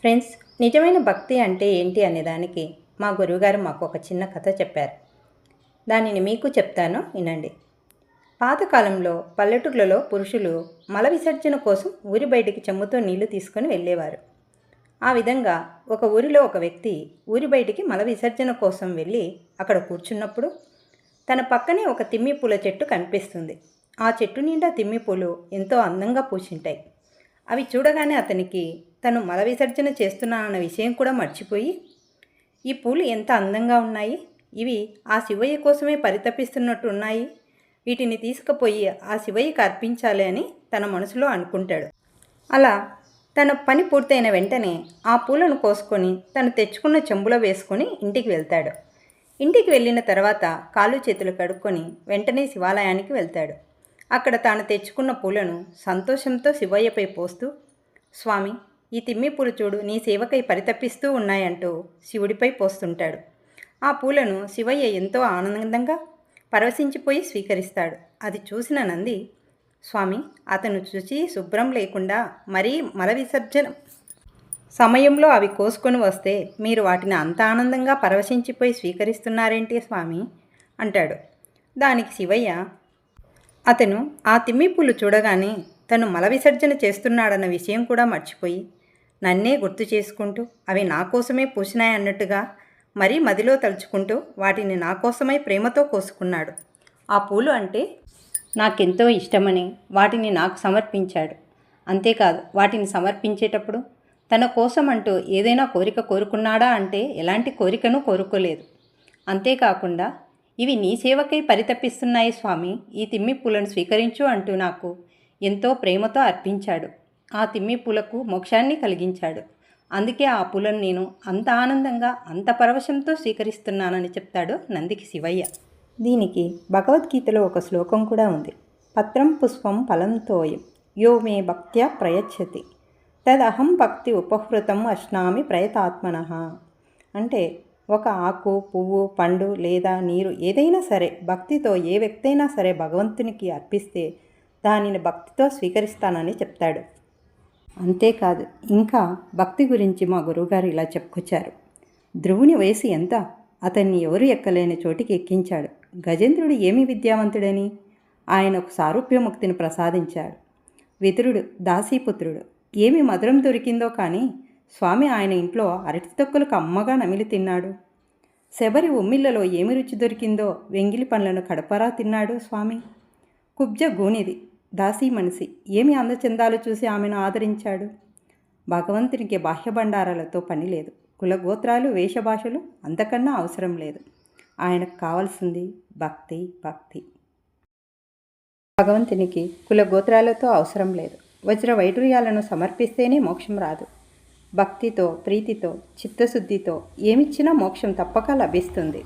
Friends, నిజమైన భక్తి అంటే ఏంటి అనేదానికి మా గురువుగారు మాకు ఒక చిన్న కథ చెప్పారు. దానిని మీకు చెప్తాను, వినండి. పాతకాలంలో పల్లెటూర్లలో పురుషులు మల విసర్జన కోసం ఊరి బయటికి చెమ్ముతో నీళ్లు తీసుకొని వెళ్ళేవారు. ఆ విధంగా ఒక ఊరిలో ఒక వ్యక్తి ఊరి బయటికి మల విసర్జన కోసం వెళ్ళి అక్కడ కూర్చున్నప్పుడు తన పక్కనే ఒక తిమ్మి పూల చెట్టు కనిపిస్తుంది. ఆ చెట్టు నిండా తిమ్మి పూలు ఎంతో అందంగా పూసింటాయి. అవి చూడగానే అతనికి తను మల విసర్జన చేస్తున్నానన్న విషయం కూడా మర్చిపోయి, ఈ పూలు ఎంత అందంగా ఉన్నాయి, ఇవి ఆ శివయ్య కోసమే పరితపిస్తున్నట్టు ఉన్నాయి, వీటిని తీసుకుపోయి ఆ శివయ్యకి అర్పించాలి అని తన మనసులో అనుకుంటాడు. అలా తన పని పూర్తయిన వెంటనే ఆ పూలను కోసుకొని తను తెచ్చుకున్న చెంబులో వేసుకొని ఇంటికి వెళ్తాడు. ఇంటికి వెళ్ళిన తర్వాత కాళ్ళు చేతులు కడుక్కొని వెంటనే శివాలయానికి వెళ్తాడు. అక్కడ తాను తెచ్చుకున్న పూలను సంతోషంతో శివయ్యపై పోస్తూ, స్వామి, ఈ తిమ్మి పూలు చూడు, నీ సేవకై పరితపిస్తూ ఉన్నాయంటూ శివుడిపై పోస్తుంటాడు. ఆ పూలను శివయ్య ఎంతో ఆనందంగా పరవశించిపోయి స్వీకరిస్తాడు. అది చూసిన నంది, స్వామి, అతను శుచి శుభ్రం లేకుండా మరీ మల విసర్జన సమయంలో అవి కోసుకొని వస్తే మీరు వాటిని అంత ఆనందంగా పరవశించిపోయి స్వీకరిస్తున్నారేంటి స్వామి అంటాడు. దానికి శివయ్య, అతను ఆ తిమ్మిపూలు చూడగానే తను మల విసర్జన చేస్తున్నాడన్న విషయం కూడా మర్చిపోయి నన్నే గుర్తు చేసుకుంటూ అవి నా కోసమే పూసినాయన్నట్టుగా మరీ మదిలో తలుచుకుంటూ వాటిని నా కోసమై ప్రేమతో కోసుకున్నాడు. ఆ పూలు అంటే నాకెంతో ఇష్టమని వాటిని నాకు సమర్పించాడు. అంతేకాదు, వాటిని సమర్పించేటప్పుడు తన కోసం అంటూ ఏదైనా కోరిక కోరుకున్నాడా అంటే ఎలాంటి కోరికను కోరుకోలేదు. అంతేకాకుండా ఇవి నీ సేవకై పరితపిస్తున్నాయి స్వామి, ఈ తిమ్మి పూలను స్వీకరించు అంటూ నాకు ఎంతో ప్రేమతో అర్పించాడు. ఆ తిమ్మి పూలకు మోక్షాన్ని కలిగించాడు. అందుకే ఆ పూలను నేను అంత ఆనందంగా అంత పరవశంతో స్వీకరిస్తున్నానని చెప్తాడు నందికి శివయ్య. దీనికి భగవద్గీతలో ఒక శ్లోకం కూడా ఉంది. పత్రం పుష్పం ఫలం తోయం యో మే భక్త్యా ప్రయచ్చతి తదహం భక్తి ఉపహృతం అశ్నామి ప్రయతాత్మనః. అంటే ఒక ఆకు, పువ్వు, పండు లేదా నీరు ఏదైనా సరే భక్తితో ఏ వ్యక్తి అయినా సరే భగవంతునికి అర్పిస్తే దానిని భక్తితో స్వీకరిస్తానని చెప్తాడు. అంతేకాదు, ఇంకా భక్తి గురించి మా గురువుగారు ఇలా చెప్పుకొచ్చారు. ధ్రువుని వయసు ఎంత, అతన్ని ఎవరు ఎక్కలేని చోటికి ఎక్కించాడు. గజేంద్రుడు ఏమి విద్యావంతుడని ఆయనకు సారూప్యముక్తిని ప్రసాదించాడు. విదురుడు దాసీపుత్రుడు, ఏమి మధురం దొరికిందో కానీ స్వామి ఆయన ఇంట్లో అరటి తొక్కులకు అమ్మగా నమిలి తిన్నాడు. శబరి ఉమ్మిళ్లలో ఏమి రుచి దొరికిందో వెంగిలి పండ్లను కడపరా తిన్నాడు స్వామి. కుబ్జ గూనిది దాసీ మనిషి, ఏమి అందచందాలు చూసి ఆమెను ఆదరించాడు. భగవంతునికి బాహ్య బండారాలతో పని లేదు. కులగోత్రాలు, వేషభాషలు అంతకన్నా అవసరం లేదు. ఆయనకు కావాల్సింది భక్తి. భక్తి భగవంతునికి కులగోత్రాలతో అవసరం లేదు. వజ్ర వైడూర్యాలను సమర్పిస్తేనే మోక్షం రాదు. భక్తితో, ప్రీతితో, చిత్తశుద్ధితో ఏమిచ్చినా మోక్షం తప్పక లభిస్తుంది.